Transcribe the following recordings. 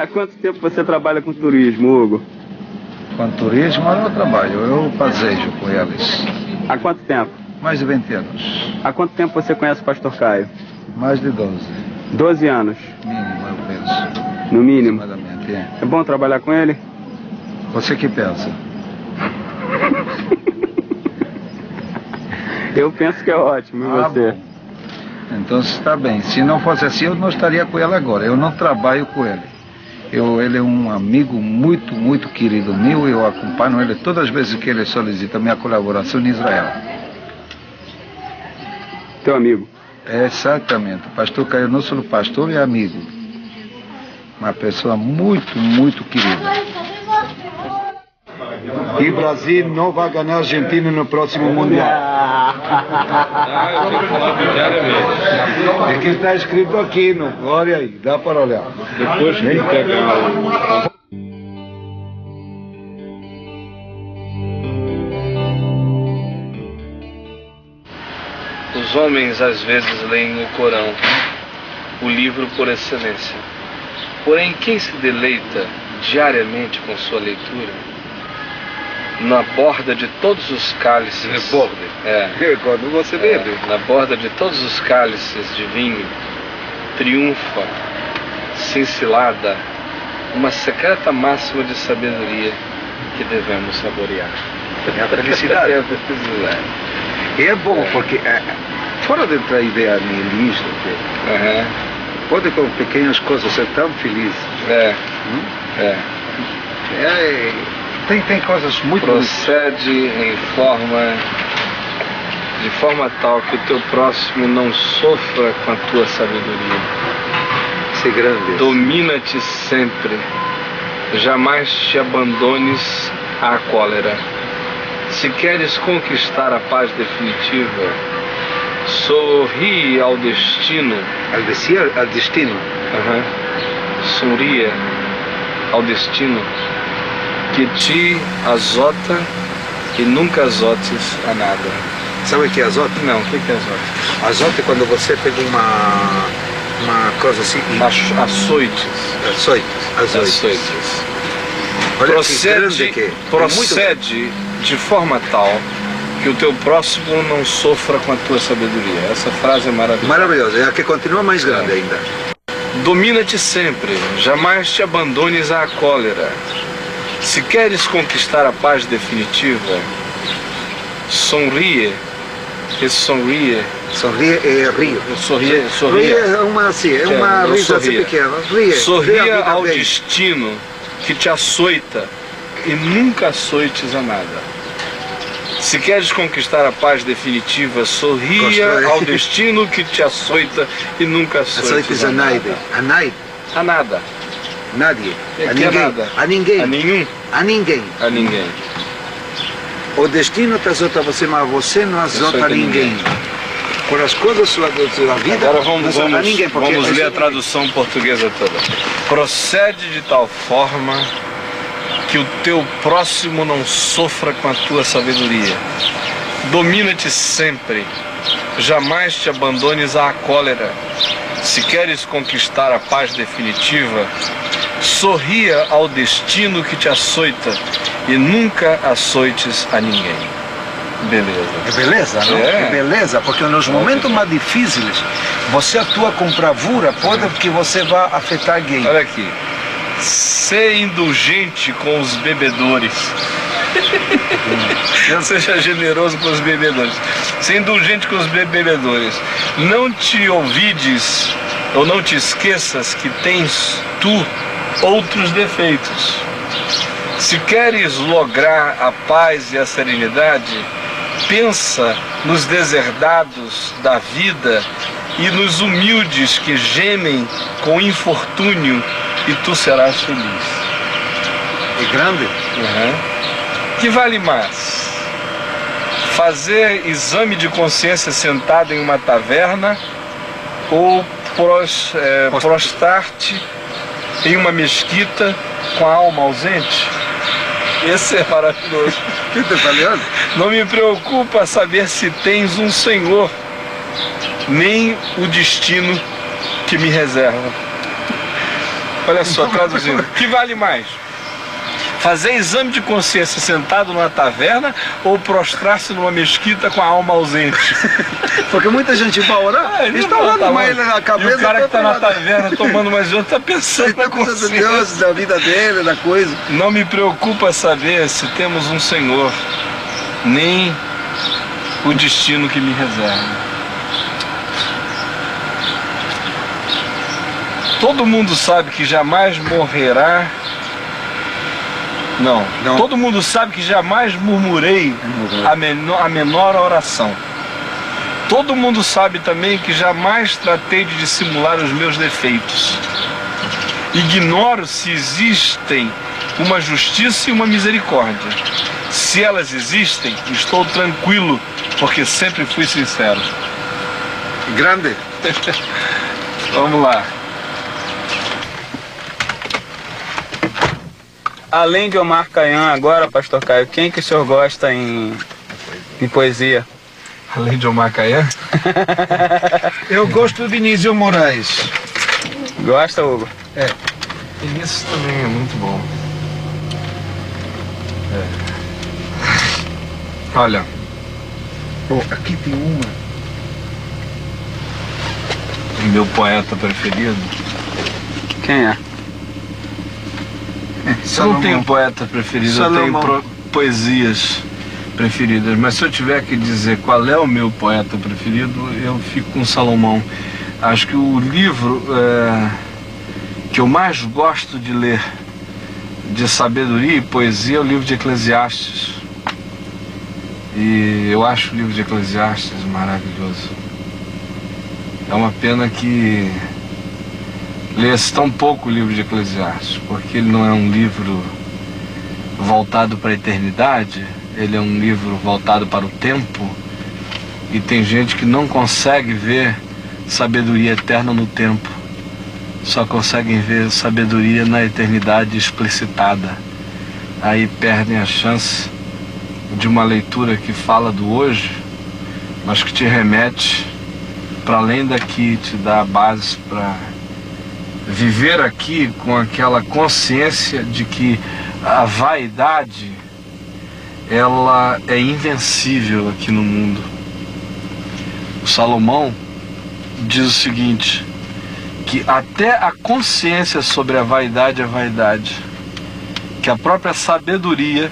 Há quanto tempo você trabalha com turismo, Hugo? Com turismo eu não trabalho, eu passeio com eles. Há quanto tempo? Mais de 20 anos. Há quanto tempo você conhece o Pastor Caio? Mais de 12. 12 anos? Mínimo, eu penso. No mínimo? Aproximadamente, é. É bom trabalhar com ele? Você que pensa? Eu penso que é ótimo, e você? Bom. Então está bem. Se não fosse assim, eu não estaria com ele agora. Eu não trabalho com ele. Ele é um amigo muito, muito querido meu. Eu acompanho ele todas as vezes que ele solicita minha colaboração em Israel. Teu amigo? É, exatamente. O pastor Caio não só pastor, é amigo. Uma pessoa muito, muito querida. E o Brasil não vai ganhar a Argentina no próximo Mundial. É que está escrito aqui, não? Olha aí, dá para olhar. Depois que pegar o... Os homens às vezes leem o Corão, o livro por excelência. Porém, quem se deleita diariamente com sua leitura, na borda de todos os cálices... Quando você bebe. Na borda de todos os cálices de vinho, triunfa, cincelada, uma secreta máxima de sabedoria que devemos saborear. É a felicidade. É a felicidade. E é bom, porque fora de entrar a ideia niilista, pode com pequenas coisas ser tão feliz. Tem coisas muito... Procede de forma tal que o teu próximo não sofra com a tua sabedoria. Ser grande. Domina-te sempre, jamais te abandones à cólera. Se queres conquistar a paz definitiva, sorri ao destino. Al destino? Sorria ao destino que te azota e nunca azotes a nada. Sabe o que é azote? Não, o que é azote? Azote é quando você pega uma coisa assim... Açoites. Açoites. Olha procede de forma tal que o teu próximo não sofra com a tua sabedoria. Essa frase é maravilhosa. Maravilhosa, é a que continua mais grande ainda. Domina-te sempre, jamais te abandones à cólera. Se queres conquistar a paz definitiva, sorria. Sorria é rio. Sorria é uma assim, é uma risa assim pequena. Sorria ao destino que te açoita e nunca açoites a nada. Se queres conquistar a paz definitiva, sorria ao destino que te açoita e nunca açoites a nada. A nada. Nadie. A ninguém. A ninguém. A nenhum. A ninguém. A ninguém. O destino te azota você, mas você não azota ninguém. Por as coisas da vida, agora vamos ler a gente... tradução portuguesa toda. Procede de tal forma que o teu próximo não sofra com a tua sabedoria. Domina-te sempre, jamais te abandones à cólera. Se queres conquistar a paz definitiva, sorria ao destino que te açoita e nunca açoites a ninguém. Beleza. É beleza, não? É beleza, porque nos momentos mais difíceis, você atua com bravura, pode que você vá afetar alguém. Olha aqui. Ser indulgente com os bebedores. Seja generoso com os bebedores. Ser indulgente com os bebedores. Não te ouvides ou não te esqueças que tens tu outros defeitos. Se queres lograr a paz e a serenidade, pensa nos deserdados da vida e nos humildes que gemem com infortúnio, e tu serás feliz. É grande? Que vale mais? Fazer exame de consciência sentado em uma taverna ou prostrar-te em uma mesquita com a alma ausente? Esse é maravilhoso. Que tá falando? Não me preocupa saber se tens um Senhor, nem o destino que me reserva. Olha só, traduzindo. Que vale mais? Fazer exame de consciência sentado numa taverna ou prostrar-se numa mesquita com a alma ausente? Porque muita gente vai orar, eles estão orando, mas ele, a cabeça... E o cara que está na taverna tomando mais de outro está pensando ele está na pensando em consciência. Deus, da vida dele, da coisa. Não me preocupa saber se temos um Senhor, nem o destino que me reserva. Todo mundo sabe que jamais morrerá. Não. Todo mundo sabe que jamais murmurei a menor oração. Todo mundo sabe também que jamais tratei de dissimular os meus defeitos. Ignoro se existem uma justiça e uma misericórdia. Se elas existem, estou tranquilo, porque sempre fui sincero. Grande. Vamos lá. Além de Omar Khayyam agora, pastor Caio, quem que o senhor gosta em poesia? Além de Omar Khayyam? Eu gosto do Vinícius Moraes. Gosta, Hugo? É. Isso também é muito bom. Olha. Oh, aqui tem uma. O meu poeta preferido. Quem é? Eu não tenho poeta preferido, Salomão. eu tenho poesias preferidas. Mas se eu tiver que dizer qual é o meu poeta preferido, eu fico com Salomão. Acho que o livro que eu mais gosto de ler de sabedoria e poesia é o livro de Eclesiastes. E eu acho o livro de Eclesiastes maravilhoso. É uma pena que lê-se tão pouco o livro de Eclesiastes, porque ele não é um livro voltado para a eternidade, ele é um livro voltado para o tempo, e tem gente que não consegue ver sabedoria eterna no tempo, só conseguem ver sabedoria na eternidade explicitada. Aí perdem a chance de uma leitura que fala do hoje, mas que te remete para além daqui, te dá a base para viver aqui com aquela consciência de que a vaidade, ela é invencível aqui no mundo. O Salomão diz o seguinte, que até a consciência sobre a vaidade é vaidade, que a própria sabedoria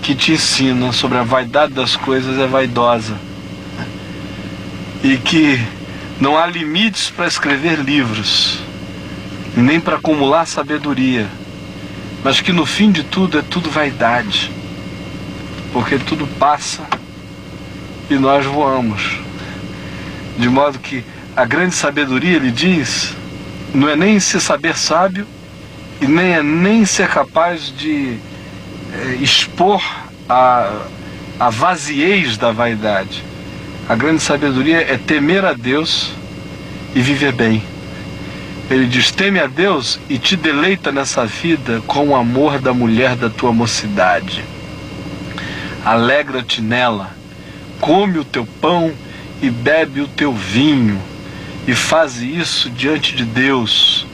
que te ensina sobre a vaidade das coisas é vaidosa, e que não há limites para escrever livros, nem para acumular sabedoria, mas que no fim de tudo é tudo vaidade, porque tudo passa e nós voamos. De modo que a grande sabedoria, ele diz, não é nem se saber sábio e nem ser capaz de expor a vaziez da vaidade. A grande sabedoria é temer a Deus e viver bem. Ele diz, teme a Deus e te deleita nessa vida com o amor da mulher da tua mocidade. Alegra-te nela, come o teu pão e bebe o teu vinho, e faz isso diante de Deus,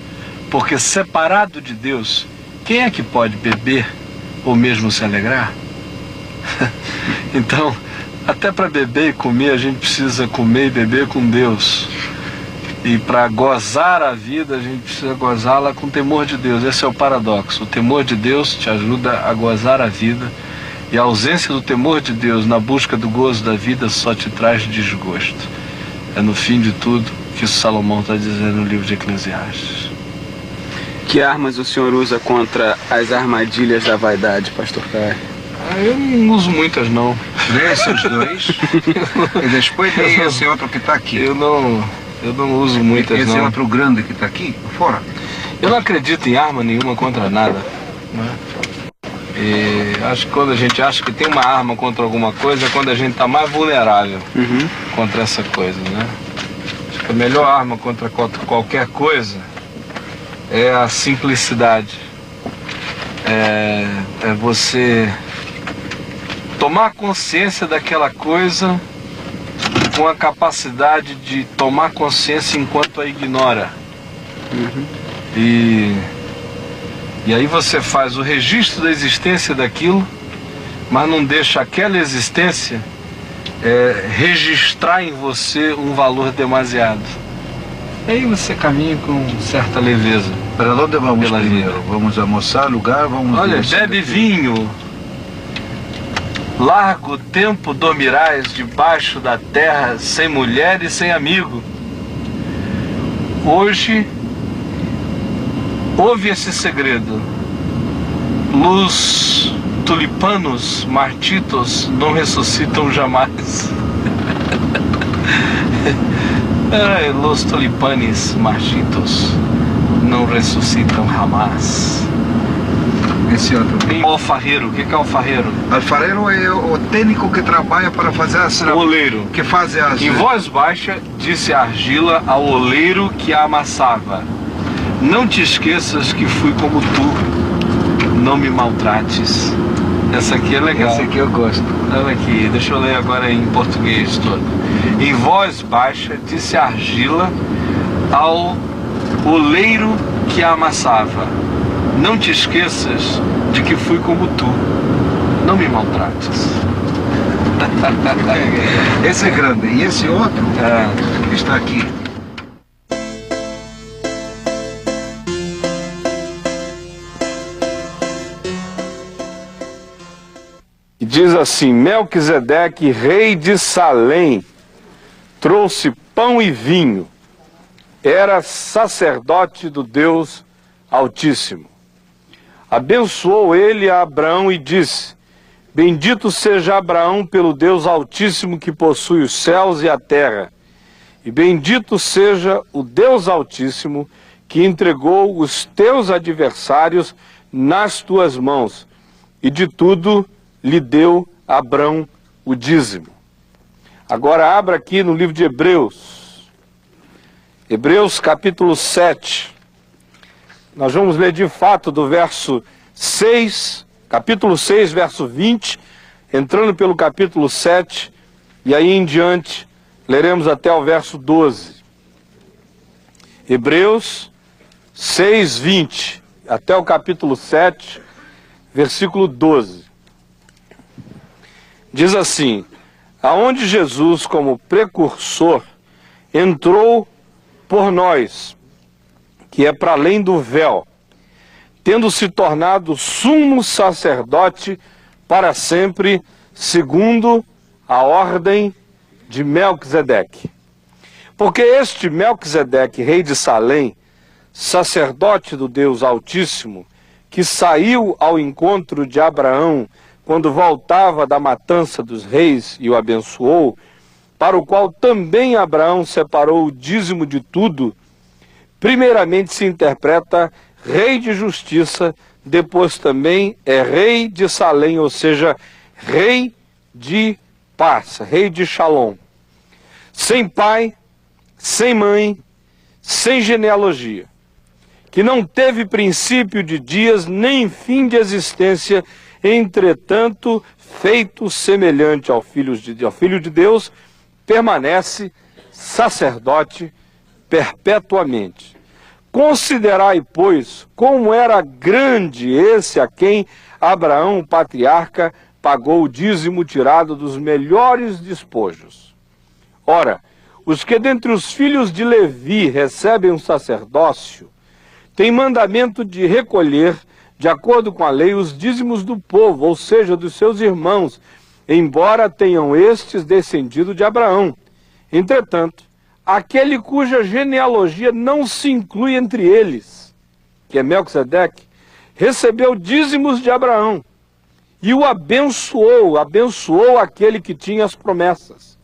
porque separado de Deus, quem é que pode beber ou mesmo se alegrar? Então, até para beber e comer, a gente precisa comer e beber com Deus. E para gozar a vida, a gente precisa gozá-la com temor de Deus. Esse é o paradoxo. O temor de Deus te ajuda a gozar a vida, e a ausência do temor de Deus na busca do gozo da vida só te traz desgosto. É no fim de tudo que Salomão está dizendo no livro de Eclesiastes. Que armas o senhor usa contra as armadilhas da vaidade, pastor Caio? Eu não uso muitas, não. Lê esses dois e depois tem esse outro que está aqui. Eu não uso muitas, Esse não. outro grande que está aqui, fora. Eu não acredito em arma nenhuma contra nada, né? E acho que quando a gente acha que tem uma arma contra alguma coisa, é quando a gente está mais vulnerável contra essa coisa, né? Acho que a melhor arma contra qualquer coisa é a simplicidade. É você tomar consciência daquela coisa com a capacidade de tomar consciência enquanto a ignora. E E aí você faz o registro da existência daquilo, mas não deixa aquela existência registrar em você um valor demasiado. E aí você caminha com certa leveza. Para onde vamos Pela primeiro? vida. Vamos almoçar, lugar, vamos... Olha, descer bebe daqui. vinho. Largo tempo dormirás debaixo da terra, sem mulher e sem amigo. Hoje, ouve esse segredo. Los tulipanos martitos não ressuscitam jamais. Los tulipanes martitos não ressuscitam jamais. Esse outro. Tem o alfarreiro. O que é alfarreiro? Alfarero é o técnico que trabalha para fazer as... Oleiro. Que faz as... Em voz baixa, disse a argila ao oleiro que a amassava: não te esqueças que fui como tu, não me maltrates. Essa aqui é legal. Esse aqui eu gosto. Olha aqui, deixa eu ler agora em português todo. Em voz baixa, disse a argila ao oleiro que a amassava: não te esqueças de que fui como tu, não me maltrates. Esse é grande. E esse outro está aqui. Diz assim: Melquisedeque, rei de Salém, trouxe pão e vinho, era sacerdote do Deus Altíssimo. Abençoou ele a Abraão e disse: bendito seja Abraão pelo Deus Altíssimo que possui os céus e a terra, e bendito seja o Deus Altíssimo que entregou os teus adversários nas tuas mãos, e de tudo lhe deu Abrão o dízimo. Agora abra aqui no livro de Hebreus, Hebreus capítulo 7. Nós vamos ler de fato do verso 6, capítulo 6, verso 20, entrando pelo capítulo 7, e aí em diante leremos até o verso 12. Hebreus 6, 20, até o capítulo 7, versículo 12. Diz assim: aonde Jesus, como precursor, entrou por nós, que é para além do véu, tendo se tornado sumo sacerdote para sempre, segundo a ordem de Melquisedeque. Porque este Melquisedeque, rei de Salém, sacerdote do Deus Altíssimo, que saiu ao encontro de Abraão quando voltava da matança dos reis e o abençoou, para o qual também Abraão separou o dízimo de tudo, primeiramente se interpreta rei de justiça, depois também é rei de Salém, ou seja, rei de paz, rei de Shalom. Sem pai, sem mãe, sem genealogia, que não teve princípio de dias nem fim de existência, entretanto, feito semelhante ao Filho de Deus, permanece sacerdote perpetuamente. Considerai, pois, como era grande esse a quem Abraão, o patriarca, pagou o dízimo tirado dos melhores despojos. Ora, os que dentre os filhos de Levi recebem um sacerdócio, têm mandamento de recolher, de acordo com a lei, os dízimos do povo, ou seja, dos seus irmãos, embora tenham estes descendido de Abraão. Entretanto, aquele cuja genealogia não se inclui entre eles, que é Melquisedeque, recebeu dízimos de Abraão e o abençoou aquele que tinha as promessas.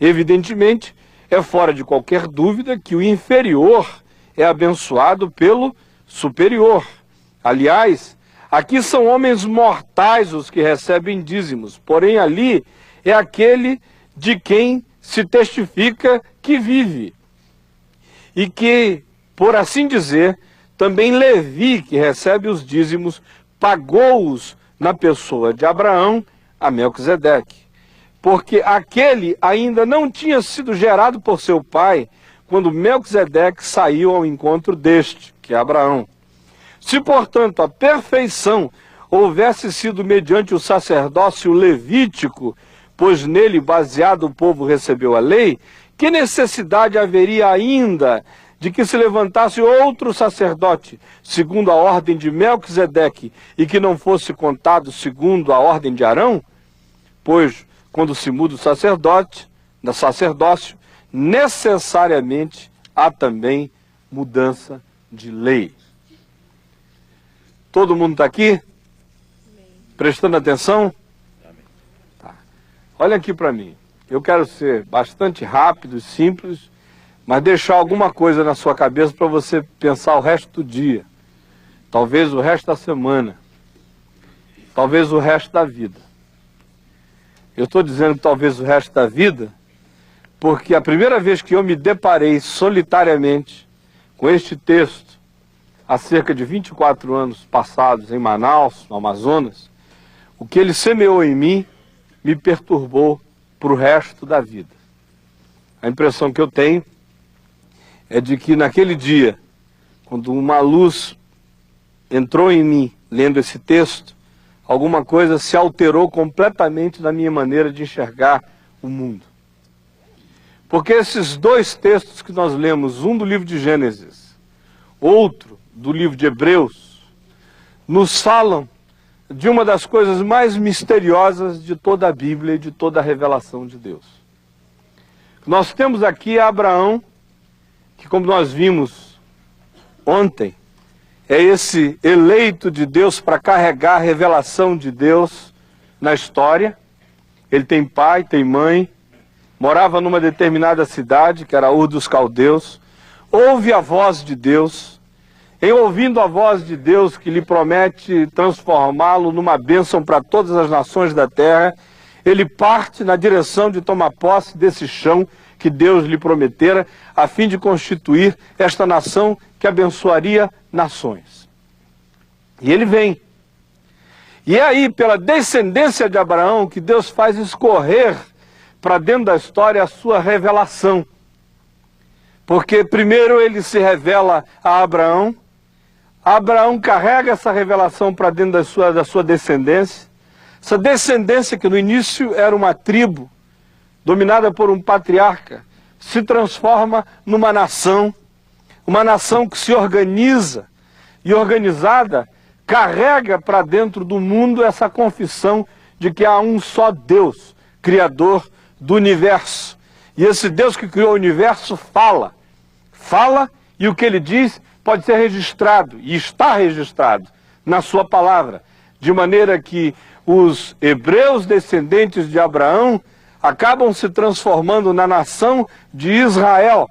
Evidentemente, é fora de qualquer dúvida que o inferior é abençoado pelo superior. Aliás, aqui são homens mortais os que recebem dízimos, porém ali é aquele de quem se testifica que vive. E que, por assim dizer, também Levi, que recebe os dízimos, pagou-os na pessoa de Abraão a Melquisedeque. Porque aquele ainda não tinha sido gerado por seu pai, quando Melquisedeque saiu ao encontro deste, que é Abraão. Se, portanto, a perfeição houvesse sido mediante o sacerdócio levítico, pois nele baseado o povo recebeu a lei, que necessidade haveria ainda de que se levantasse outro sacerdote, segundo a ordem de Melquisedeque, e que não fosse contado segundo a ordem de Arão? Pois, quando se muda o sacerdócio, necessariamente há também mudança de lei. Todo mundo está aqui? Prestando atenção? Tá. Olha aqui para mim. Eu quero ser bastante rápido e simples, mas deixar alguma coisa na sua cabeça para você pensar o resto do dia. Talvez o resto da semana. Talvez o resto da vida. Eu estou dizendo talvez o resto da vida, porque a primeira vez que eu me deparei solitariamente com este texto, há cerca de 24 anos passados em Manaus, no Amazonas, o que ele semeou em mim me perturbou para o resto da vida. A impressão que eu tenho é de que naquele dia, quando uma luz entrou em mim, lendo esse texto, alguma coisa se alterou completamente na minha maneira de enxergar o mundo. Porque esses dois textos que nós lemos, um do livro de Gênesis, outro do livro de Hebreus, nos falam de uma das coisas mais misteriosas de toda a Bíblia e de toda a revelação de Deus. Nós temos aqui Abraão, que, como nós vimos ontem, é esse eleito de Deus para carregar a revelação de Deus na história. Ele tem pai, tem mãe, morava numa determinada cidade, que era Ur dos Caldeus, ouve a voz de Deus. Em ouvindo a voz de Deus que lhe promete transformá-lo numa bênção para todas as nações da terra, ele parte na direção de tomar posse desse chão que Deus lhe prometera, a fim de constituir esta nação que abençoaria nações. E ele vem. E é aí, pela descendência de Abraão, que Deus faz escorrer para dentro da história a sua revelação. Porque primeiro ele se revela a Abraão, Abraão carrega essa revelação para dentro da sua descendência, essa descendência que no início era uma tribo, dominada por um patriarca, se transforma numa nação que se organiza e organizada carrega para dentro do mundo essa confissão de que há um só Deus, Criador do universo. E esse Deus que criou o universo fala e o que ele diz pode ser registrado e está registrado na sua palavra, de maneira que os hebreus descendentes de Abraão acabam se transformando na nação de Israel.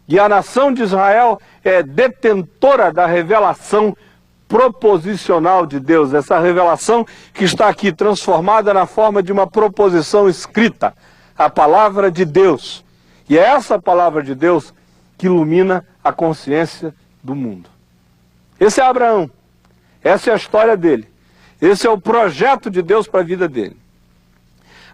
E a nação de Israel é detentora da revelação proposicional de Deus, essa revelação que está aqui transformada na forma de uma proposição escrita, a palavra de Deus. E é essa palavra de Deus que ilumina a consciência do mundo. Esse é Abraão, essa é a história dele, esse é o projeto de Deus para a vida dele.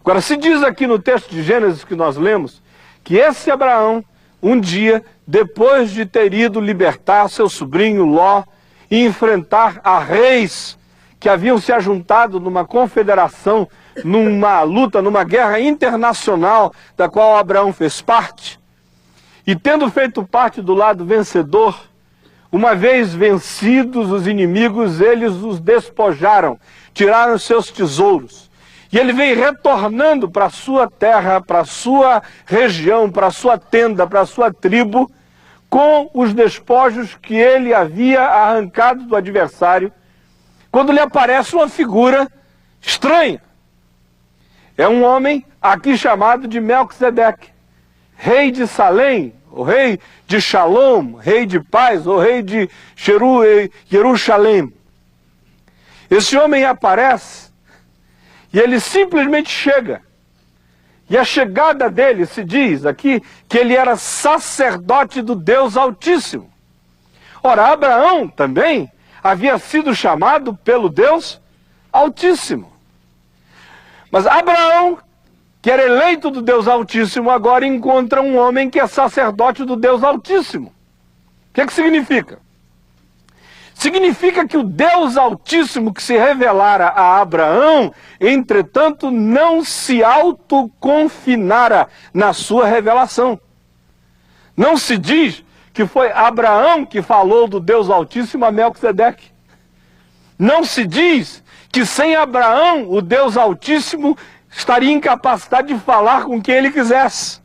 Agora, se diz aqui no texto de Gênesis que nós lemos, que esse Abraão, um dia, depois de ter ido libertar seu sobrinho Ló e enfrentar a reis que haviam se ajuntado numa confederação, numa luta, numa guerra internacional da qual Abraão fez parte, e tendo feito parte do lado vencedor, uma vez vencidos os inimigos, eles os despojaram, tiraram seus tesouros. E ele vem retornando para a sua terra, para a sua região, para a sua tenda, para a sua tribo, com os despojos que ele havia arrancado do adversário, quando lhe aparece uma figura estranha. É um homem aqui chamado de Melquisedeque, rei de Salém, o rei de Shalom, rei de paz, o rei de Jerusalém. Esse homem aparece e ele simplesmente chega. E a chegada dele se diz aqui que ele era sacerdote do Deus Altíssimo. Ora, Abraão também havia sido chamado pelo Deus Altíssimo. Mas Abraão, que era eleito do Deus Altíssimo, agora encontra um homem que é sacerdote do Deus Altíssimo. O que significa? significa que o Deus Altíssimo que se revelara a Abraão, entretanto, não se autoconfinara na sua revelação. Não se diz que foi Abraão que falou do Deus Altíssimo a Melquisedeque. Não se diz que sem Abraão o Deus Altíssimo estaria incapacitado de falar com quem ele quisesse.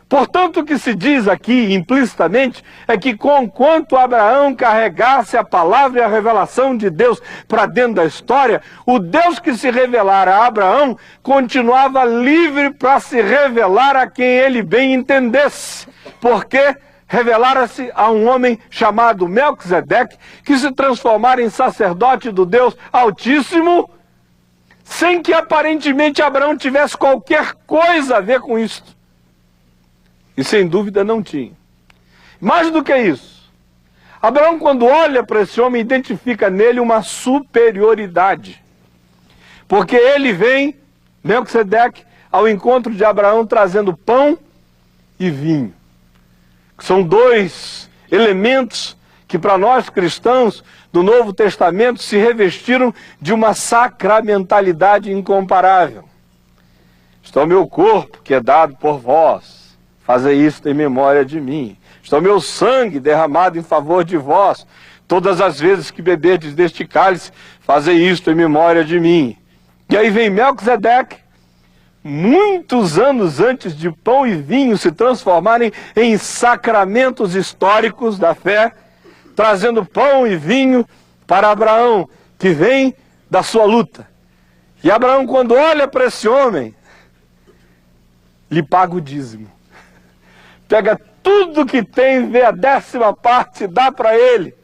Portanto, o que se diz aqui implicitamente é que conquanto Abraão carregasse a palavra e a revelação de Deus para dentro da história, o Deus que se revelara a Abraão continuava livre para se revelar a quem ele bem entendesse, porque revelara-se a um homem chamado Melquisedeque, que se transformara em sacerdote do Deus Altíssimo, sem que aparentemente Abraão tivesse qualquer coisa a ver com isso. E sem dúvida não tinha. Mais do que isso, Abraão, quando olha para esse homem, identifica nele uma superioridade. Porque ele vem, Melquisedeque, ao encontro de Abraão trazendo pão e vinho. São dois elementos que para nós cristãos do Novo Testamento se revestiram de uma sacramentalidade incomparável. Isto é o meu corpo que é dado por vós. Fazei isto em memória de mim. Está o meu sangue derramado em favor de vós. Todas as vezes que beberdes deste cálice, fazei isto em memória de mim. E aí vem Melquisedeque, muitos anos antes de pão e vinho se transformarem em sacramentos históricos da fé, trazendo pão e vinho para Abraão, que vem da sua luta. E Abraão, quando olha para esse homem, lhe paga o dízimo. Pega tudo que tem, vê a 10ª parte, dá para ele.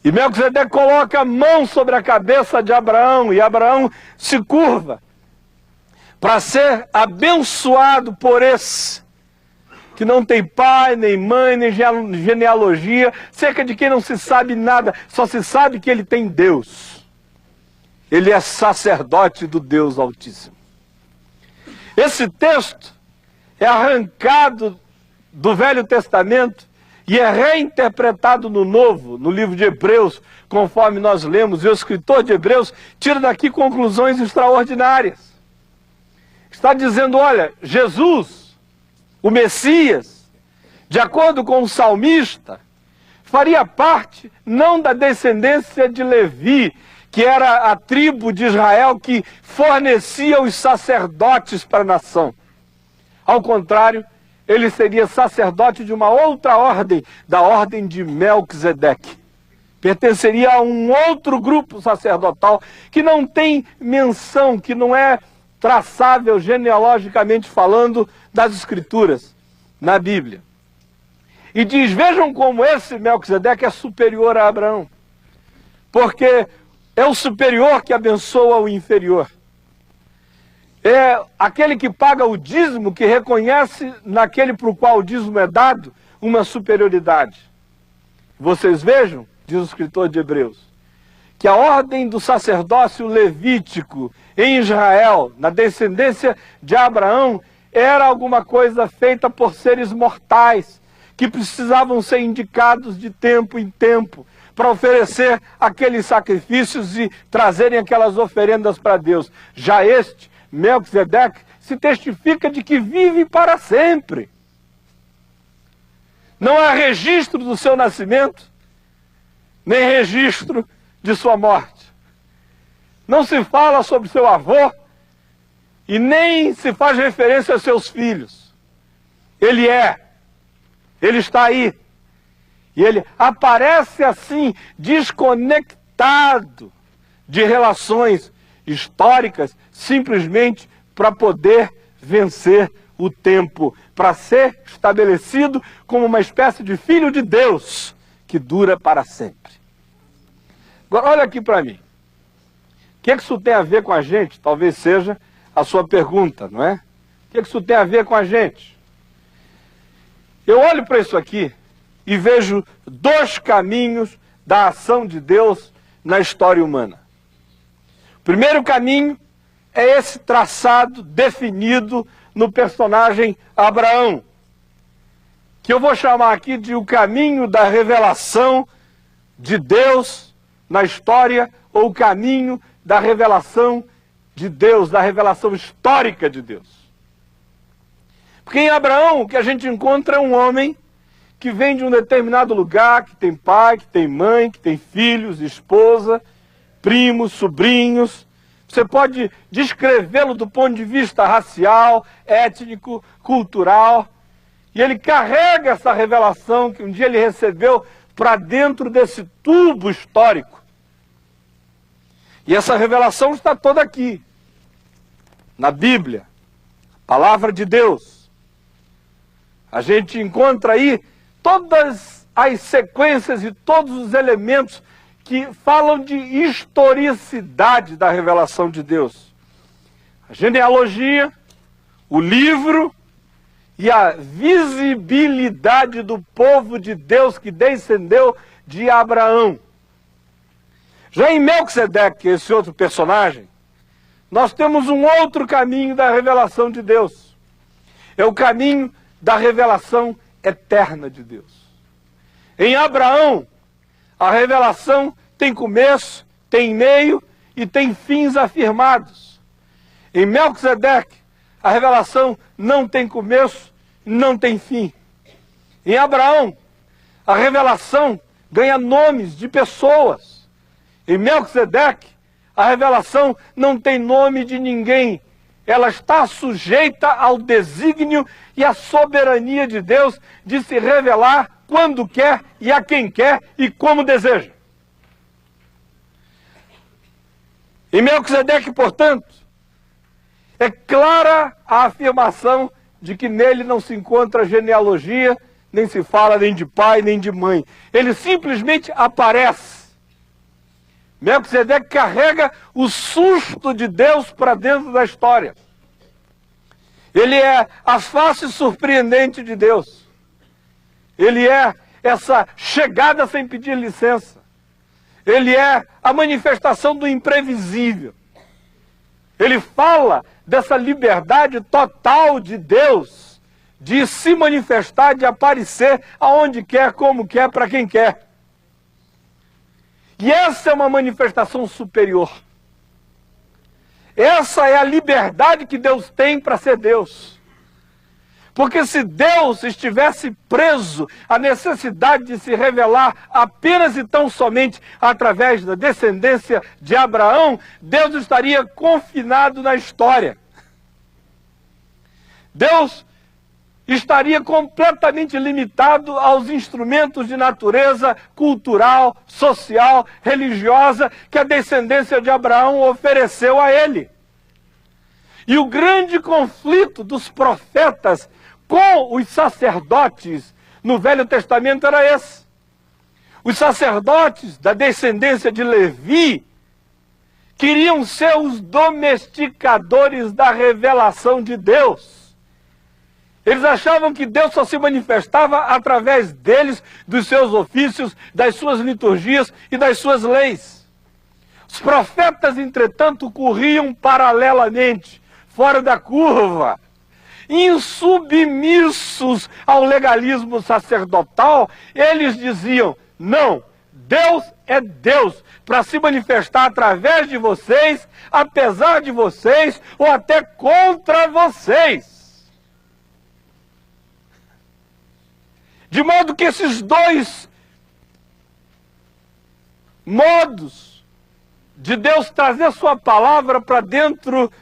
E Melquisedeque coloca a mão sobre a cabeça de Abraão, e Abraão se curva para ser abençoado por esse, que não tem pai, nem mãe, nem genealogia, cerca de quem não se sabe nada, só se sabe que ele tem Deus. Ele é sacerdote do Deus Altíssimo. Esse texto é arrancado do Velho Testamento e é reinterpretado no Novo, no livro de Hebreus, conforme nós lemos, e o escritor de Hebreus tira daqui conclusões extraordinárias. Está dizendo, olha, Jesus, o Messias, de acordo com o salmista, faria parte não da descendência de Levi, que era a tribo de Israel que fornecia os sacerdotes para a nação. Ao contrário, ele seria sacerdote de uma outra ordem, da ordem de Melquisedeque. Pertenceria a um outro grupo sacerdotal que não tem menção, que não é traçável genealogicamente falando das Escrituras, na Bíblia. E diz, vejam como esse Melquisedeque é superior a Abraão. Porque é o superior que abençoa o inferior. É aquele que paga o dízimo, que reconhece naquele para o qual o dízimo é dado uma superioridade. Vocês vejam, diz o escritor de Hebreus, que a ordem do sacerdócio levítico em Israel, na descendência de Abraão, era alguma coisa feita por seres mortais, que precisavam ser indicados de tempo em tempo, para oferecer aqueles sacrifícios e trazerem aquelas oferendas para Deus. Já este, Melquisedeque, se testifica de que vive para sempre. Não há registro do seu nascimento, nem registro de sua morte. Não se fala sobre seu avô e nem se faz referência a seus filhos. Ele está aí. E ele aparece assim, desconectado de relações históricas, simplesmente para poder vencer o tempo, para ser estabelecido como uma espécie de filho de Deus que dura para sempre. Agora, olha aqui para mim. O que isso tem a ver com a gente? Talvez seja a sua pergunta, não é? O que isso tem a ver com a gente? Eu olho para isso aqui e vejo dois caminhos da ação de Deus na história humana. O primeiro caminho é esse traçado definido no personagem Abraão, que eu vou chamar aqui de o caminho da revelação de Deus na história, ou o caminho da revelação de Deus, da revelação histórica de Deus. Porque em Abraão o que a gente encontra é um homem que vem de um determinado lugar, que tem pai, que tem mãe, que tem filhos, esposa, primos, sobrinhos. Você pode descrevê-lo do ponto de vista racial, étnico, cultural. E ele carrega essa revelação que um dia ele recebeu para dentro desse tubo histórico. E essa revelação está toda aqui, na Bíblia, a palavra de Deus. A gente encontra aí todas as sequências e todos os elementos que falam de historicidade da revelação de Deus. A genealogia, o livro e a visibilidade do povo de Deus que descendeu de Abraão. Já em Melquisedeque, esse outro personagem, nós temos um outro caminho da revelação de Deus. É o caminho da revelação eterna de Deus. Em Abraão, a revelação tem começo, tem meio e tem fins afirmados. Em Melquisedeque, a revelação não tem começo, não tem fim. Em Abraão, a revelação ganha nomes de pessoas. Em Melquisedeque, a revelação não tem nome de ninguém. Ela está sujeita ao desígnio e à soberania de Deus de se revelar quando quer e a quem quer e como deseja. Em Melquisedeque, portanto, é clara a afirmação de que nele não se encontra genealogia, nem se fala nem de pai, nem de mãe. Ele simplesmente aparece. Melquisedeque carrega o susto de Deus para dentro da história. Ele é a face surpreendente de Deus. Ele é essa chegada sem pedir licença. Ele é a manifestação do imprevisível. Ele fala dessa liberdade total de Deus de se manifestar, de aparecer aonde quer, como quer, para quem quer. E essa é uma manifestação superior. Essa é a liberdade que Deus tem para ser Deus. Porque se Deus estivesse preso à necessidade de se revelar apenas e tão somente através da descendência de Abraão, Deus estaria confinado na história. Deus estaria completamente limitado aos instrumentos de natureza cultural, social, religiosa que a descendência de Abraão ofereceu a ele. E o grande conflito dos profetas com os sacerdotes no Velho Testamento era esse. Os sacerdotes da descendência de Levi queriam ser os domesticadores da revelação de Deus. Eles achavam que Deus só se manifestava através deles, dos seus ofícios, das suas liturgias e das suas leis. Os profetas, entretanto, corriam paralelamente, fora da curva, insubmissos ao legalismo sacerdotal. Eles diziam: não, Deus é Deus, para se manifestar através de vocês, apesar de vocês ou até contra vocês. De modo que esses dois modos de Deus trazer sua palavra para dentro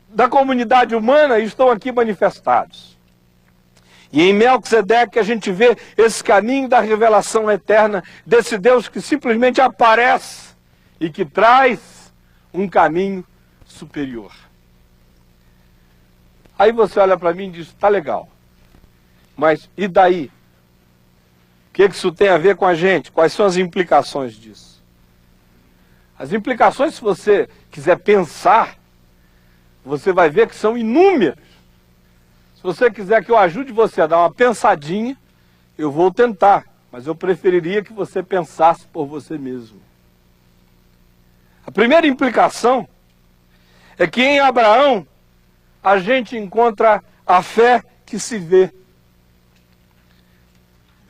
da comunidade humana estão aqui manifestados. E em Melquisedeque a gente vê esse caminho da revelação eterna desse Deus que simplesmente aparece e que traz um caminho superior. Aí você olha para mim e diz: tá legal, mas e daí? O que isso tem a ver com a gente? Quais são as implicações disso? As implicações, se você quiser pensar, você vai ver que são inúmeras. Se você quiser que eu ajude você a dar uma pensadinha, eu vou tentar, mas eu preferiria que você pensasse por você mesmo. A primeira implicação é que em Abraão a gente encontra a fé que se vê.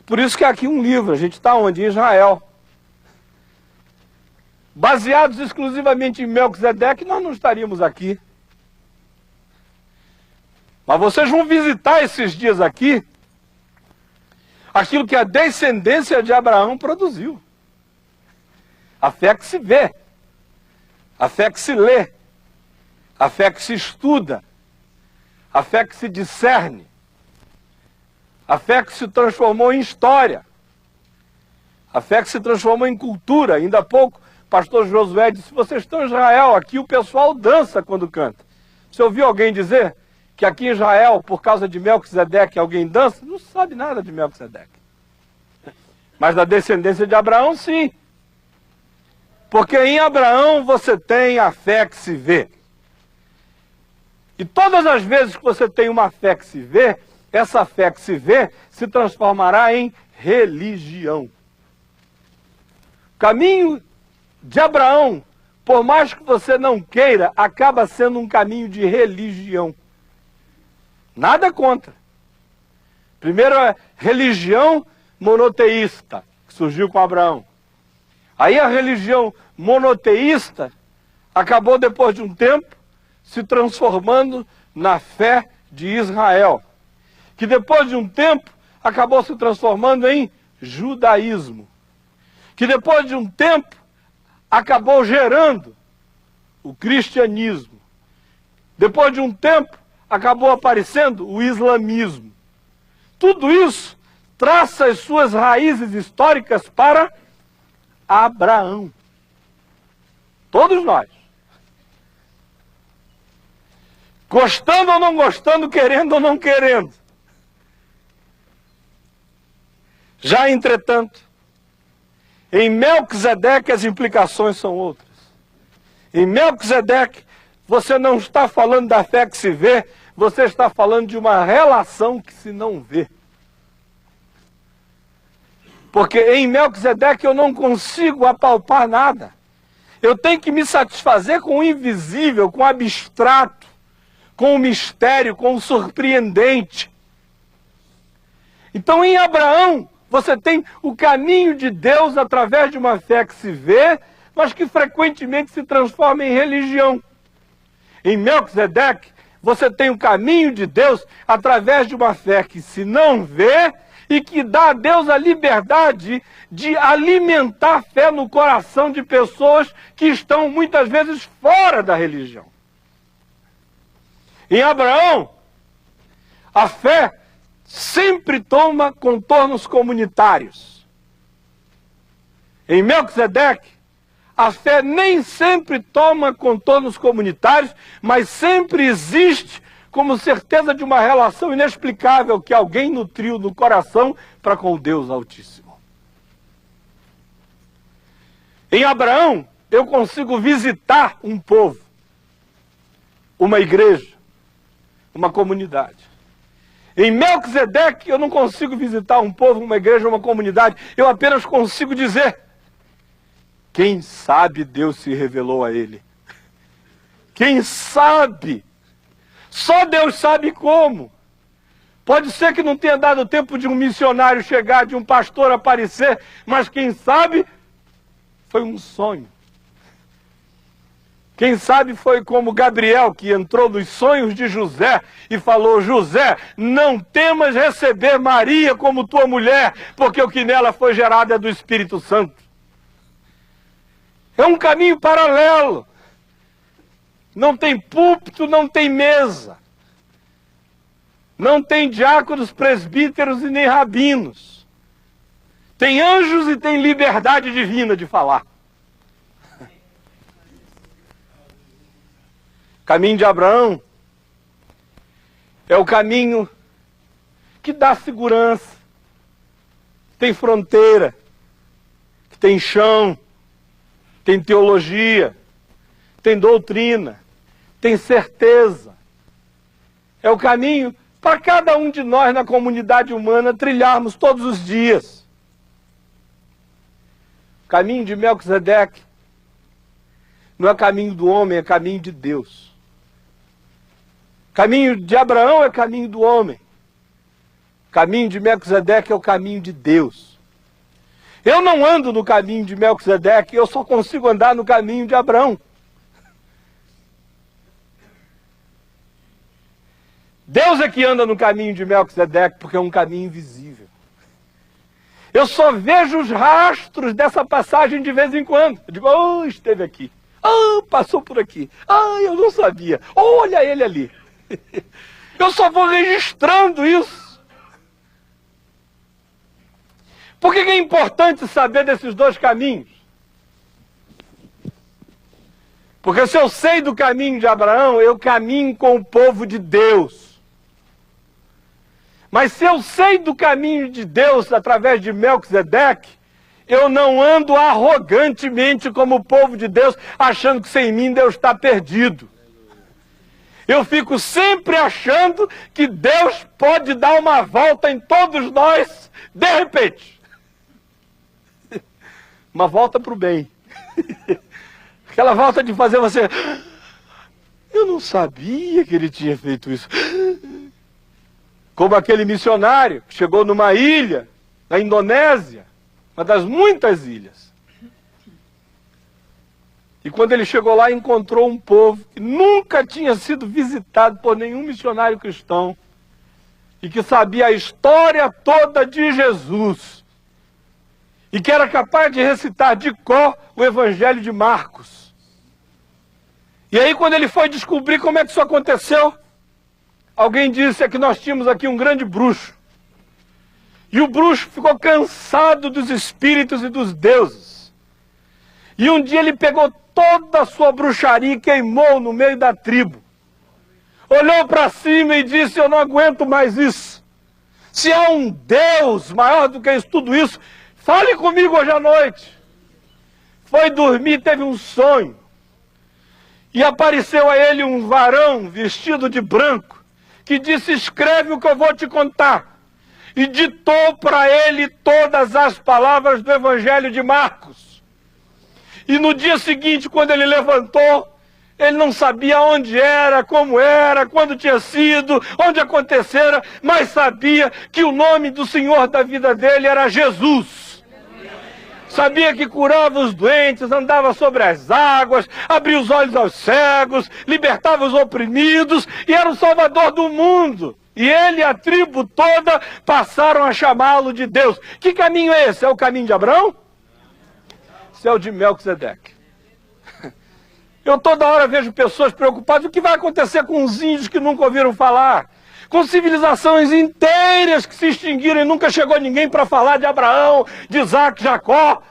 Por isso que aqui um livro, a gente está onde? Em Israel. baseados exclusivamente em Melquisedeque, nós não estaríamos aqui. Mas vocês vão visitar esses dias aqui aquilo que a descendência de Abraão produziu. A fé que se vê, a fé que se lê, a fé que se estuda, a fé que se discerne, a fé que se transformou em história, a fé que se transformou em cultura. Ainda há pouco, o pastor Josué disse: vocês estão em Israel, aqui o pessoal dança quando canta. Você ouviu alguém dizer que aqui em Israel, por causa de Melquisedeque, alguém dança? Não sabe nada de Melquisedeque. Mas da descendência de Abraão, sim. Porque em Abraão você tem a fé que se vê. E todas as vezes que você tem uma fé que se vê, essa fé que se vê se transformará em religião. O caminho de Abraão, por mais que você não queira, acaba sendo um caminho de religião. Nada contra. Primeiro é religião monoteísta, que surgiu com Abraão. Aí a religião monoteísta acabou, depois de um tempo, se transformando na fé de Israel, que depois de um tempo acabou se transformando em judaísmo, que depois de um tempo acabou gerando o cristianismo, depois de um tempo acabou aparecendo o islamismo. Tudo isso traça as suas raízes históricas para Abraão. Todos nós. Gostando ou não gostando, querendo ou não querendo. Já, entretanto, em Melquisedeque as implicações são outras. Em Melquisedeque, você não está falando da fé que se vê, você está falando de uma relação que se não vê. Porque em Melquisedeque eu não consigo apalpar nada. Eu tenho que me satisfazer com o invisível, com o abstrato, com o mistério, com o surpreendente. Então em Abraão você tem o caminho de Deus através de uma fé que se vê, mas que frequentemente se transforma em religião. Em Melquisedeque você tem o caminho de Deus através de uma fé que se não vê e que dá a Deus a liberdade de alimentar fé no coração de pessoas que estão muitas vezes fora da religião. Em Abraão, a fé sempre toma contornos comunitários. Em Melquisedeque, a fé nem sempre toma contornos comunitários, mas sempre existe como certeza de uma relação inexplicável que alguém nutriu no coração para com o Deus Altíssimo. Em Abraão, eu consigo visitar um povo, uma igreja, uma comunidade. Em Melquisedeque, eu não consigo visitar um povo, uma igreja, uma comunidade. Eu apenas consigo dizer: quem sabe Deus se revelou a ele. Quem sabe? Só Deus sabe como. Pode ser que não tenha dado tempo de um missionário chegar, de um pastor aparecer, mas quem sabe foi um sonho. Quem sabe foi como Gabriel, que entrou nos sonhos de José e falou: José, não temas receber Maria como tua mulher, porque o que nela foi gerado é do Espírito Santo. É um caminho paralelo. Não tem púlpito, não tem mesa. Não tem diáconos, presbíteros e nem rabinos. Tem anjos e tem liberdade divina de falar. O caminho de Abraão é o caminho que dá segurança, tem fronteira, que tem chão, tem teologia, tem doutrina, tem certeza. É o caminho para cada um de nós na comunidade humana trilharmos todos os dias. O caminho de Melquisedeque não é caminho do homem, é caminho de Deus. O caminho de Abraão é caminho do homem. O caminho de Melquisedeque é o caminho de Deus. Eu não ando no caminho de Melquisedeque, eu só consigo andar no caminho de Abraão. Deus é que anda no caminho de Melquisedeque, porque é um caminho invisível. Eu só vejo os rastros dessa passagem de vez em quando. Eu digo, oh, esteve aqui. Ah, passou por aqui. Ah, eu não sabia. Olha ele ali. Eu só vou registrando isso. Por que é importante saber desses dois caminhos? Porque se eu sei do caminho de Abraão, eu caminho com o povo de Deus. Mas se eu sei do caminho de Deus através de Melquisedeque, eu não ando arrogantemente como o povo de Deus, achando que sem mim Deus está perdido. Eu fico sempre achando que Deus pode dar uma volta em todos nós, de repente. Uma volta para o bem. Aquela volta de fazer você... Eu não sabia que ele tinha feito isso. Como aquele missionário que chegou numa ilha, na Indonésia, uma das muitas ilhas. E quando ele chegou lá, encontrou um povo que nunca tinha sido visitado por nenhum missionário cristão e que sabia a história toda de Jesus e que era capaz de recitar de cor o Evangelho de Marcos. E aí, quando ele foi descobrir como é que isso aconteceu, alguém disse é que nós tínhamos aqui um grande bruxo. E o bruxo ficou cansado dos espíritos e dos deuses. E um dia ele pegou toda a sua bruxaria e queimou no meio da tribo. Olhou para cima e disse, eu não aguento mais isso. Se há um Deus maior do que isso, tudo isso, fale comigo hoje à noite. Foi dormir, teve um sonho. E apareceu a ele um varão vestido de branco, que disse, escreve o que eu vou te contar. E ditou para ele todas as palavras do Evangelho de Marcos. E no dia seguinte, quando ele levantou, ele não sabia onde era, como era, quando tinha sido, onde acontecera, mas sabia que o nome do Senhor da vida dele era Jesus. Sabia que curava os doentes, andava sobre as águas, abria os olhos aos cegos, libertava os oprimidos e era o Salvador do mundo. E ele e a tribo toda passaram a chamá-lo de Deus. Que caminho é esse? É o caminho de Abraão? Esse é o de Melquisedeque. Eu toda hora vejo pessoas preocupadas. O que vai acontecer com os índios que nunca ouviram falar? Com civilizações inteiras que se extinguiram e nunca chegou ninguém para falar de Abraão, de Isaac, Jacó,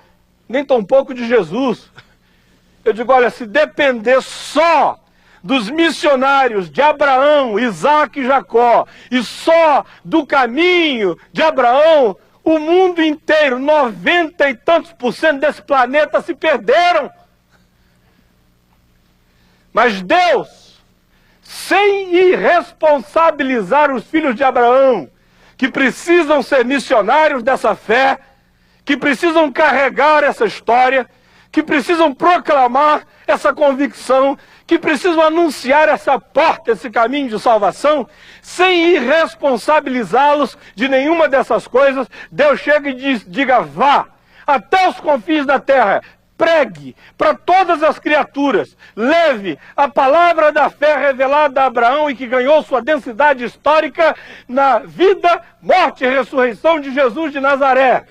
nem tampouco de Jesus. Eu digo, olha, se depender só dos missionários de Abraão, Isaac e Jacó, e só do caminho de Abraão, o mundo inteiro, 90 e tantos % desse planeta se perderam. Mas Deus, sem irresponsabilizar os filhos de Abraão, que precisam ser missionários dessa fé, que precisam carregar essa história, que precisam proclamar essa convicção, que precisam anunciar essa porta, esse caminho de salvação, sem irresponsabilizá-los de nenhuma dessas coisas, Deus chega e diga, vá até os confins da terra, pregue para todas as criaturas, leve a palavra da fé revelada a Abraão e que ganhou sua densidade histórica na vida, morte e ressurreição de Jesus de Nazaré.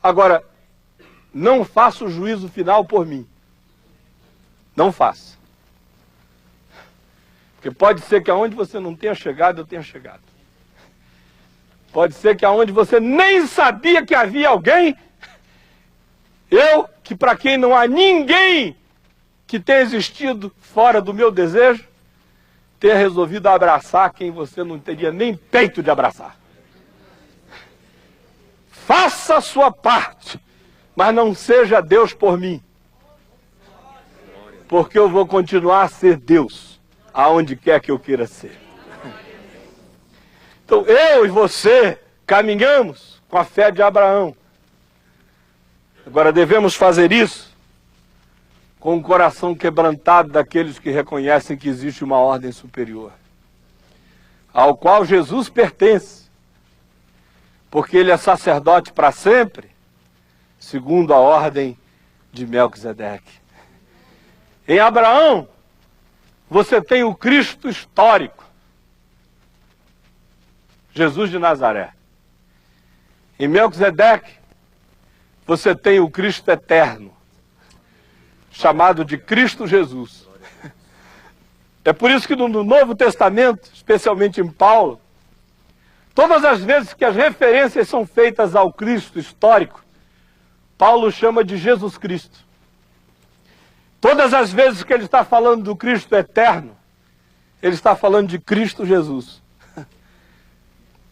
Agora, não faça o juízo final por mim. Não faça. Porque pode ser que aonde você não tenha chegado, eu tenha chegado. Pode ser que aonde você nem sabia que havia alguém, eu, que para quem não há ninguém que tenha existido fora do meu desejo, tenha resolvido abraçar quem você não teria nem peito de abraçar. Faça a sua parte, mas não seja Deus por mim. Porque eu vou continuar a ser Deus, aonde quer que eu queira ser. Então eu e você caminhamos com a fé de Abraão. Agora devemos fazer isso com o coração quebrantado daqueles que reconhecem que existe uma ordem superior, ao qual Jesus pertence, porque ele é sacerdote para sempre, segundo a ordem de Melquisedeque. Em Abraão, você tem o Cristo histórico, Jesus de Nazaré. Em Melquisedeque, você tem o Cristo eterno, chamado de Cristo Jesus. É por isso que no Novo Testamento, especialmente em Paulo, todas as vezes que as referências são feitas ao Cristo histórico, Paulo chama de Jesus Cristo. Todas as vezes que ele está falando do Cristo eterno, ele está falando de Cristo Jesus.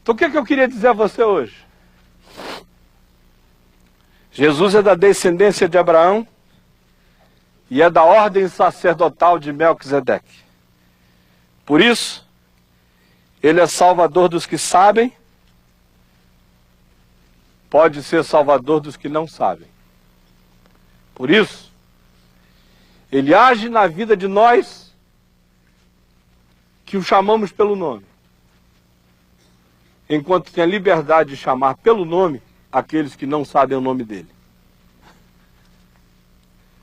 Então o que eu queria dizer a você hoje? Jesus é da descendência de Abraão e é da ordem sacerdotal de Melquisedeque. Por isso, ele é salvador dos que sabem, pode ser salvador dos que não sabem. Por isso, ele age na vida de nós que o chamamos pelo nome, enquanto tem a liberdade de chamar pelo nome aqueles que não sabem o nome dele.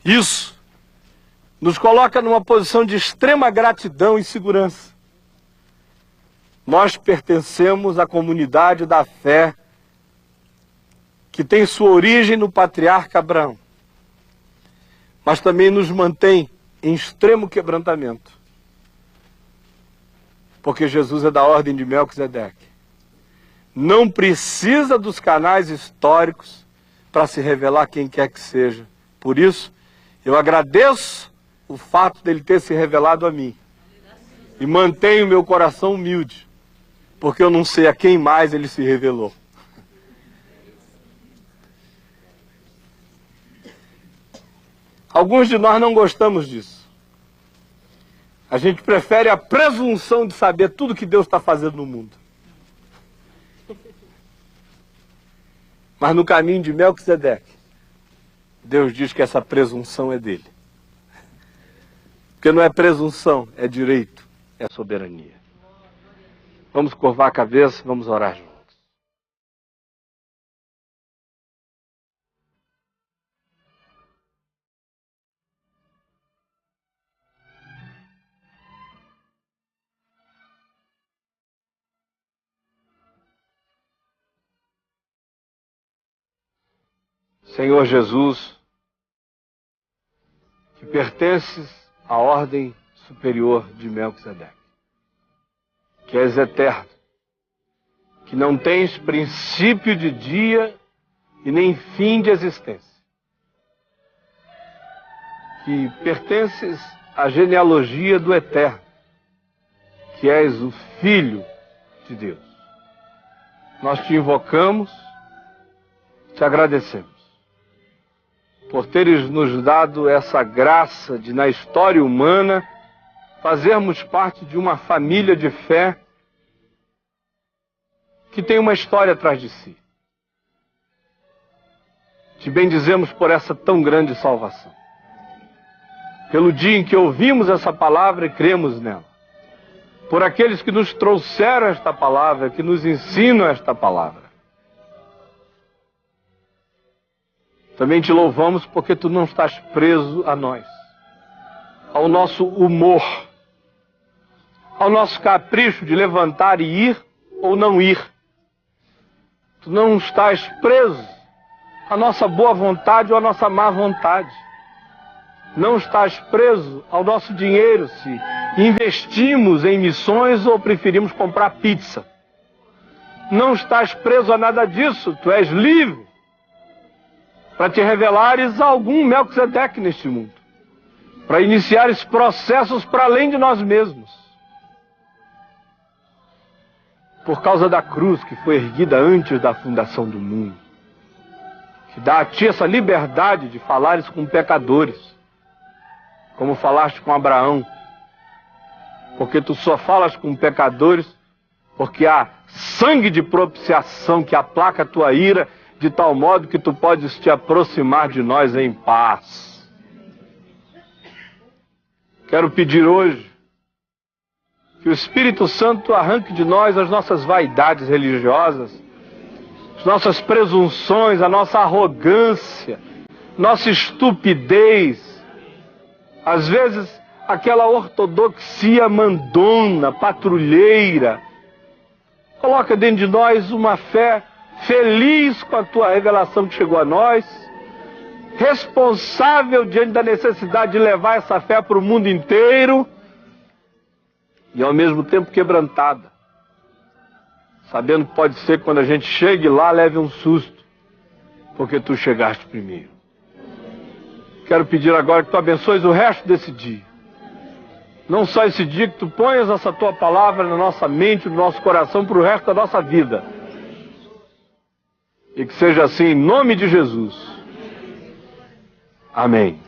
Isso nos coloca numa posição de extrema gratidão e segurança. Nós pertencemos à comunidade da fé que tem sua origem no patriarca Abraão, mas também nos mantém em extremo quebrantamento, porque Jesus é da ordem de Melquisedeque. Não precisa dos canais históricos para se revelar quem quer que seja. Por isso, eu agradeço o fato dele ter se revelado a mim e mantenho meu coração humilde, porque eu não sei a quem mais ele se revelou. Alguns de nós não gostamos disso. A gente prefere a presunção de saber tudo que Deus está fazendo no mundo. Mas no caminho de Melquisedeque, Deus diz que essa presunção é dele. Porque não é presunção, é direito, é soberania. Vamos curvar a cabeça, vamos orar juntos. Senhor Jesus, que pertences à ordem superior de Melquisedeque, que és eterno, que não tens princípio de dia e nem fim de existência, que pertences à genealogia do eterno, que és o Filho de Deus. Nós te invocamos, te agradecemos por teres nos dado essa graça de, na história humana, fazermos parte de uma família de fé que tem uma história atrás de si. Te bendizemos por essa tão grande salvação. Pelo dia em que ouvimos essa palavra e cremos nela. Por aqueles que nos trouxeram esta palavra, que nos ensinam esta palavra. Também te louvamos porque tu não estás preso a nós, ao nosso humor, ao nosso capricho de levantar e ir ou não ir. Tu não estás preso à nossa boa vontade ou à nossa má vontade. Não estás preso ao nosso dinheiro se investimos em missões ou preferimos comprar pizza. Não estás preso a nada disso, tu és livre para te revelares a algum Melquisedeque neste mundo, para iniciares processos para além de nós mesmos. Por causa da cruz que foi erguida antes da fundação do mundo, que dá a ti essa liberdade de falares com pecadores, como falaste com Abraão, porque tu só falas com pecadores porque há sangue de propiciação que aplaca a tua ira, de tal modo que tu podes te aproximar de nós em paz. Quero pedir hoje que o Espírito Santo arranque de nós as nossas vaidades religiosas as nossas presunções, a nossa arrogância, nossa estupidez, às vezes aquela ortodoxia mandona, patrulheira. Coloca dentro de nós uma fé feliz com a tua revelação que chegou a nós, responsável diante da necessidade de levar essa fé para o mundo inteiro e ao mesmo tempo quebrantada, sabendo que pode ser que quando a gente chegue lá leve um susto, porque tu chegaste primeiro. Quero pedir agora que tu abençoes o resto desse dia. Não só esse dia, que tu ponhas essa tua palavra na nossa mente, no nosso coração, para o resto da nossa vida. E que seja assim, em nome de Jesus. Amém.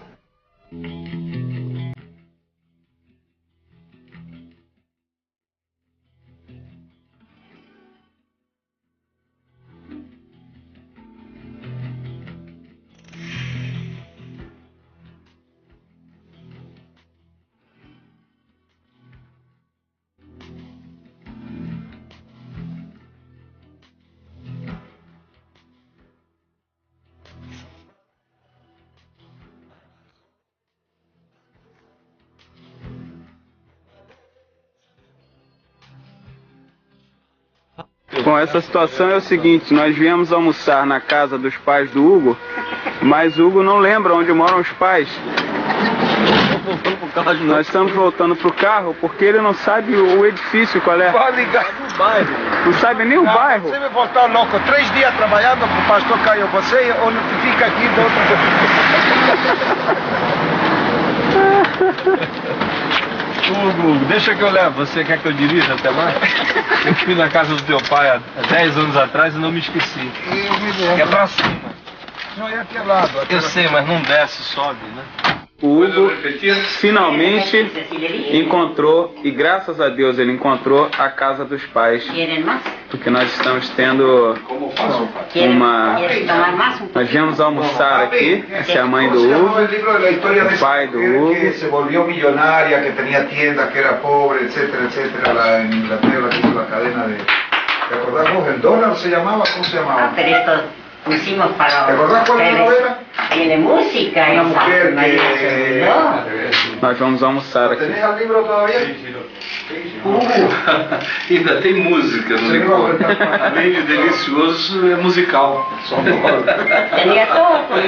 Bom, essa situação é o seguinte: nós viemos almoçar na casa dos pais do Hugo, mas o Hugo não lembra onde moram os pais. Nós estamos voltando pro carro porque ele não sabe o edifício qual é. Vai ligar no bairro. Não sabe nem o bairro. Você vai voltar louco 3 dias trabalhando com o pastor Caio, você ou não fica aqui do outro. Hugo, deixa que eu levo. Você quer que eu dirija até lá? Eu fui na casa do teu pai há 10 anos atrás e não me esqueci. É pra cima. Não, é aqui ao lado. Eu sei, mas não desce, sobe, né? O Hugo finalmente encontrou, e graças a Deus ele encontrou, a casa dos pais. Porque nós estamos tendo nós viemos almoçar aqui. Essa é a mãe do Hugo, o pai do Hugo. Que se volvió millonaria, que tenía tiendas, que era pobre, etcétera, etcétera. La en Inglaterra que hizo la cadena de... ¿Te acordás vos? ¿El dólar se llamaba? ¿Cómo se llamaba? Pero esto pusimos para... ¿Te acordás cuál era la novela? Tiene música. Una mujer que... Nós vamos almoçar aqui. ¿Tenés el libro todavía? Ainda tem música no licor. Além de delicioso, é musical.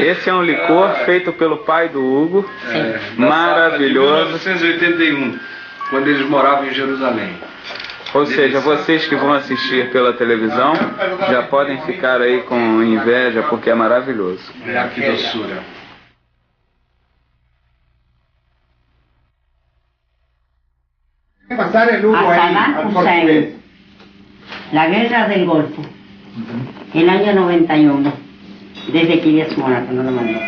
Esse é um licor feito pelo pai do Hugo. Maravilhoso. 1981, quando eles moravam em Jerusalém. Ou seja, vocês que vão assistir pela televisão já podem ficar aí com inveja, porque é maravilhoso. Que doçura. A Saddam Hussein, la guerra del Golfo, el año 91, desde Kiryat Shmona, cuando lo mandó.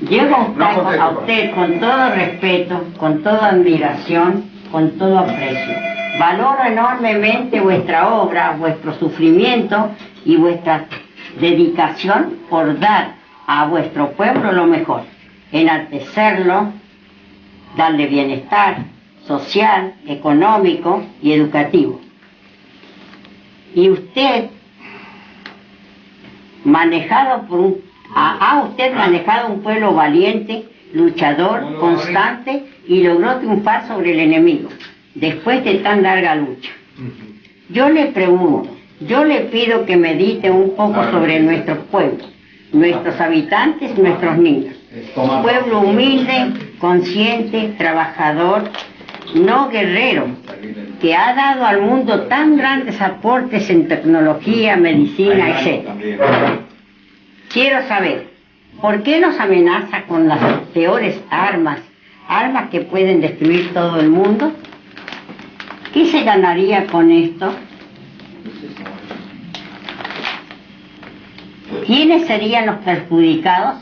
Llego a usted con todo respeto, con toda admiración, con todo aprecio. Valoro enormemente vuestra obra, vuestro sufrimiento y vuestra dedicación por dar a vuestro pueblo lo mejor, enaltecerlo, darle bienestar social, económico y educativo. Y usted, ha usted manejado un pueblo valiente, luchador, constante, y logró triunfar sobre el enemigo, después de tan larga lucha. Yo le pregunto, yo le pido que medite un poco sobre nuestro pueblo, nuestros habitantes, nuestros niños. Un pueblo humilde, consciente, trabajador, no guerrero, que ha dado al mundo tan grandes aportes en tecnología, medicina, etc. Quiero saber, ¿por qué nos amenaza con las peores armas que pueden destruir todo el mundo? ¿Qué se ganaría con esto? ¿Quiénes serían los perjudicados?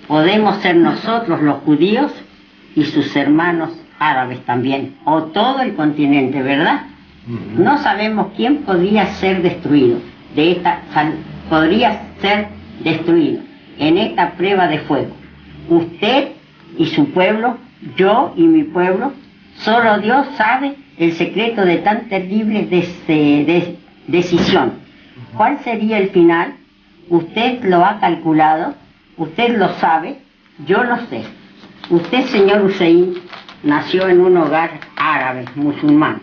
Podemos ser nosotros los judíos y sus hermanos árabes también, o todo el continente, ¿verdad? No sabemos quién podría ser destruido, podría ser destruido en esta prueba de fuego. Usted y su pueblo, yo y mi pueblo, solo Dios sabe el secreto de tan terrible decisión. ¿Cuál sería el final? Usted lo ha calculado, usted lo sabe, yo lo sé. Usted, señor Hussein, nació en un hogar árabe, musulmán.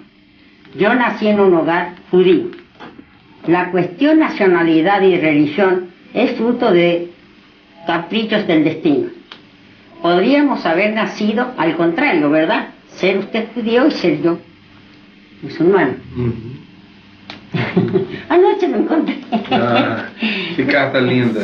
Yo nací en un hogar judío. La cuestión nacionalidad y religión es fruto de caprichos del destino. Podríamos haber nacido al contrario, ¿verdad? Ser usted judío y ser yo musulmán. Anoche me encontré. Que carta linda.